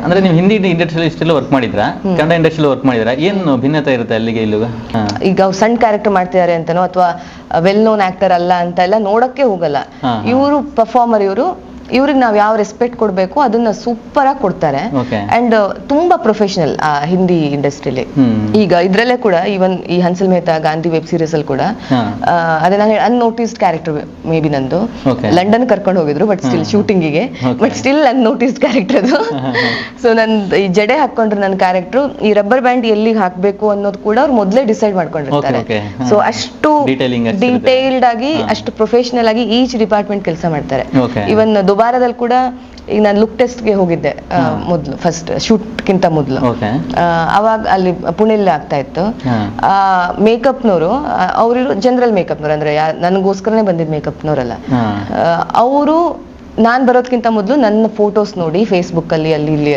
ಅಂದ್ರೆ ನೀವು ಹಿಂದಿ ಇಂಡಸ್ಟ್ರಿಯಲ್ಲಿ ಇಷ್ಟೆಲ್ಲ ವರ್ಕ್ ಮಾಡಿದ್ರಾ, ಕನ್ನಡ ಇಂಡಸ್ಟ್ರಿಯಲ್ಲಿ ವರ್ಕ್ ಮಾಡಿದ್ರಾ, ಏನು ಭಿನ್ನತೆ ಇರುತ್ತೆ ಅಲ್ಲಿಗೆ ಇಲ್ಲಿಗ? ಈಗ ಸಣ್ಣ ಕ್ಯಾರೆಕ್ಟರ್ ಮಾಡ್ತಿದ್ದಾರೆ ಅಂತನೋ ಅಥವಾ ವೆಲ್ ನೋನ್ ಆಕ್ಟರ್ ಅಲ್ಲ ಅಂತ ಎಲ್ಲ ನೋಡಕ್ಕೆ ಹೋಗಲ್ಲ. ಇವರು ಪರ್ಫಾರ್ಮರ್, ಇವ್ರಿಗೆ ನಾವು ಯಾವ ರೆಸ್ಪೆಕ್ಟ್ ಕೊಡ್ಬೇಕು ಅದನ್ನ ಸೂಪರ್ ಆಗಿ ಕೊಡ್ತಾರೆ. ಅಂಡ್ ತುಂಬಾ ಪ್ರೊಫೆಷನಲ್ ಹಿಂದಿ ಇಂಡಸ್ಟ್ರಿಲಿ. ಈಗ ಇದ್ರಲ್ಲೇ ಕೂಡ ಈವನ್ ಈ ಹನ್ಸಲ್ ಮೆಹ್ತಾ ಗಾಂಧಿ ವೆಬ್ ಸೀರೀಸ್ ಅಲ್ಲಿ ಕೂಡ ಅದೇ ನಾನು ಅನ್ನೋಟಿಸ್ಡ್ ಕ್ಯಾರೆಕ್ಟರ್ ಮೇ ಬಿ ನಂದು. ಲಂಡನ್ ಕರ್ಕೊಂಡು ಹೋಗಿದ್ರು ಬಟ್ ಸ್ಟಿಲ್ ಶೂಟಿಂಗಿಗೆ, ಬಟ್ ಸ್ಟಿಲ್ ಅನ್ನೋಟಿಸ್ಡ್ ಕ್ಯಾರೆಕ್ಟರ್ ಅದು. ಸೊ ನನ್ ಈ ಜಡೆ ಹಾಕೊಂಡ್ರೆ ನನ್ನ ಕ್ಯಾರೆಕ್ಟರ್ ಈ ರಬ್ಬರ್ ಬ್ಯಾಂಡ್ ಎಲ್ಲಿಗೆ ಹಾಕ್ಬೇಕು ಅನ್ನೋದು ಕೂಡ ಅವ್ರು ಮೊದಲೇ ಡಿಸೈಡ್ ಮಾಡ್ಕೊಂಡಿರ್ತಾರೆ. ಸೊ ಅಷ್ಟು ಡೀಟೇಲ್ಡ್ ಆಗಿ, ಅಷ್ಟು ಪ್ರೊಫೆಷನಲ್ ಆಗಿ ಈಚ್ ಡಿಪಾರ್ಟ್ಮೆಂಟ್ ಕೆಲಸ ಮಾಡ್ತಾರೆ. ಇವನ್ ದುಬಾರದಲ್ಲಿ ಕೂಡ ಈಗ ನಾನು ಲುಕ್ ಟೆಸ್ಟ್ಗೆ ಹೋಗಿದ್ದೆ ಮೊದಲು, ಫಸ್ಟ್ ಶೂಟ್ಗಿಂತ ಮೊದಲು. ಅವಾಗ ಅಲ್ಲಿ ಪುಣೆಯಲ್ಲಿ ಆಗ್ತಾ ಇತ್ತು. ಮೇಕಪ್ನವರು ಅವರು ಜನರಲ್ ಮೇಕಪ್ನವ್ರು, ಅಂದ್ರೆ ನನಗೋಸ್ಕರನೇ ಬಂದಿದ್ದ ಮೇಕಪ್ನವರಲ್ಲ. ಅವರು ನಾನ್ ಬರೋದ್ಕಿಂತ ಮೊದಲು ನನ್ನ ಫೋಟೋಸ್ ನೋಡಿ ಫೇಸ್ಬುಕ್ ಅಲ್ಲಿ ಅಲ್ಲಿ ಇಲ್ಲಿ